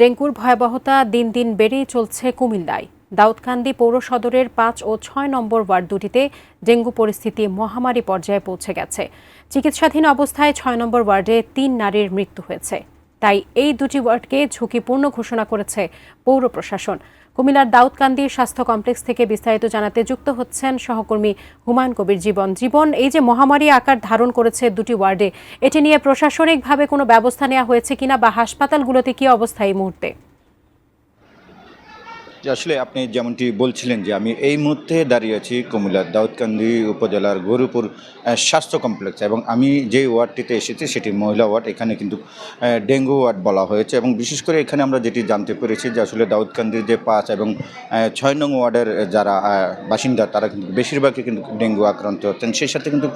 ডেঙ্গুর ভয়াবহতা দিন দিন বেড়েই চলছে কুমিল্লায়। দাউদকান্দি পৌর সদরের ৫ ও ৬ নম্বর ওয়ার্ড দুটিতে ডেঙ্গু পরিস্থিতি মহামারী পর্যায়ে পৌঁছে গেছে। চিকিৎসাধীন অবস্থায় ৬ নম্বর ওয়ার্ডে ৩ নারীর মৃত্যু হয়েছে। তাই এই দুটি ওয়ার্ডকে ঝুঁকিপূর্ণ ঘোষণা করেছে পৌর প্রশাসন। কুমিল্লার দাউদকান্দির স্বাস্থ্য কমপ্লেক্স থেকে বিস্তারিত জানাতে যুক্ত হচ্ছেন সহকর্মী হুমায়ুন কবির জীবন। এই যে মহামারী আকার ধারণ করেছে দুটি ওয়ার্ডে, এটি নিয়ে প্রশাসনিকভাবে কোনো ব্যবস্থা নেওয়া হয়েছে কিনা বা হাসপাতালগুলোতে কি অবস্থা এই মুহূর্তে? যে আসলে আপনি যেমনটি বলছিলেন যে আমি এই মুহূর্তে দাঁড়িয়ে আছি কুমিল্লার দাউদকান্দি উপজেলার গরুপুর স্বাস্থ্য কমপ্লেক্স, এবং আমি যে ওয়ার্ডটিতে এসেছি সেটি মহিলা ওয়ার্ড। এখানে কিন্তু ডেঙ্গু ওয়ার্ড বলা হয়েছে, এবং বিশেষ করে এখানে আমরা যেটি জানতে পেরেছি যে আসলে দাউদকান্দির যে ৫ এবং ৬ নং ওয়ার্ডের যারা বাসিন্দা তারা কিন্তু বেশিরভাগই কিন্তু ডেঙ্গু আক্রান্ত হচ্ছেন। সেই সাথে কিন্তু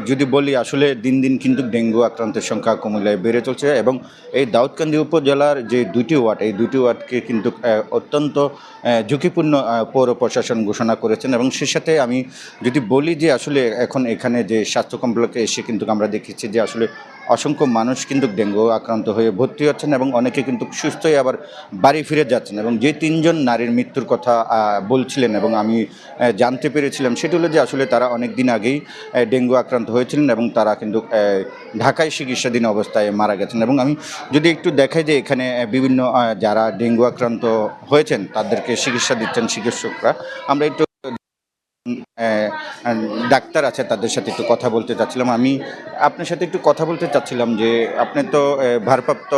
যদি বলি আসলে দিন দিন কিন্তু ডেঙ্গু আক্রান্তের সংখ্যা কুমিল্লায় বেড়ে চলছে, এবং এই দাউদকান্দি উপজেলার যে দুটি ওয়ার্ড, এই দুটি ওয়ার্ডকে কিন্তু অত্যন্ত ঝুঁকিপূর্ণ পৌর প্রশাসন ঘোষণা করেছেন। এবং সে সাথে আমি যদি বলি যে আসলে এখন এখানে যে স্বাস্থ্য কমপ্লেক্সে এসে কিন্তু আমরা দেখেছি যে আসলে অসংখ্য মানুষ কিন্তু ডেঙ্গু আক্রান্ত হয়ে ভর্তি হচ্ছেন, এবং অনেকে কিন্তু সুস্থ হয়ে আবার বাড়ি ফিরে যাচ্ছেন। এবং যে ৩ জন নারীর মৃত্যুর কথা বলছিলেন এবং আমি জানতে পেরেছিলাম সেটি হলো যে আসলে তারা অনেক দিন আগেই ডেঙ্গু আক্রান্ত হয়েছিলেন, এবং তারা কিন্তু ঢাকায় চিকিৎসাধীন অবস্থায় মারা গেছেন। এবং আমি যদি একটু দেখাই যে এখানে বিভিন্ন যারা ডেঙ্গু আক্রান্ত হয়েছেন তাদেরকে চিকিৎসা দিচ্ছেন চিকিৎসকরা। আমরা একটু ডাক্তার আছে তাদের সাথে একটু কথা বলতে চাচ্ছিলাম। আমি আপনার সাথে একটু কথা বলতে চাচ্ছিলাম যে আপনি তো ভারপ্রাপ্ত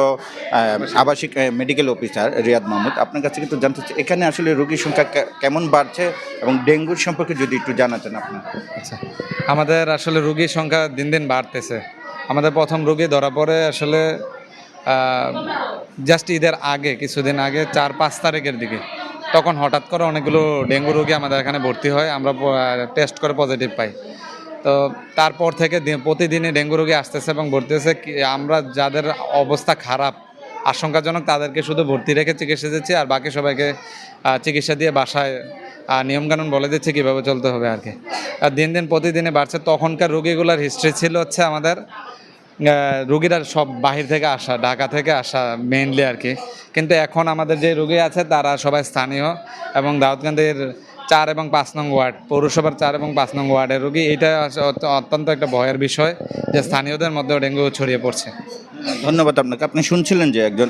আবাসিক মেডিকেল অফিসার রিয়াদ মাহমুদ, আপনার কাছে কিন্তু জানতে চাই এখানে আসলে রোগীর সংখ্যা কেমন বাড়ছে এবং ডেঙ্গুর সম্পর্কে যদি একটু জানাতেন আপনি। আচ্ছা, আমাদের আসলে রোগীর সংখ্যা দিন দিন বাড়তেছে। আমাদের প্রথম রোগী ধরা পড়ে আসলে জাস্ট ঈদের আগে, কিছুদিন আগে ৪-৫ তারিখের দিকে। তখন হঠাৎ করে অনেকগুলো ডেঙ্গু রোগী আমাদের এখানে ভর্তি হয়, আমরা টেস্ট করে পজিটিভ পাই। তো তারপর থেকে প্রতিদিনই ডেঙ্গু রোগী আসতেছে এবং ভর্তি হচ্ছে। আমরা যাদের অবস্থা খারাপ, আশঙ্কাজনক, তাদেরকে শুধু ভর্তি রেখে চিকিৎসা দিচ্ছি, আর বাকি সবাইকে চিকিৎসা দিয়ে বাসায় নিয়মকানুন বলে দিচ্ছে কীভাবে চলতে হবে আর কি। আর দিন দিন প্রতিদিনে বাড়ছে। তখনকার রোগীগুলোর হিস্ট্রি ছিল হচ্ছে আমাদের রোগীরা সব বাহির থেকে আসা, ঢাকা থেকে আসা মেইনলি আর কি। কিন্তু এখন আমাদের যে রোগী আছে তারা সবাই স্থানীয়, এবং দাউদকান্দির ৪ এবং ৫ নং ওয়ার্ড, পৌরসভার ৪ এবং ৫ নং ওয়ার্ডের রোগী। এইটা অত্যন্ত একটা ভয়ের বিষয় যে স্থানীয়দের মধ্যেও ডেঙ্গু ছড়িয়ে পড়ছে। ধন্যবাদ আপনাকে। আপনি শুনছিলেন যে একজন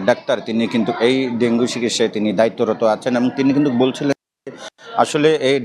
ডাক্তার, তিনি কিন্তু এই ডেঙ্গু চিকিৎসায় তিনি দায়িত্বরত আছেন, এবং তিনি কিন্তু বলছিলেন আসলে এই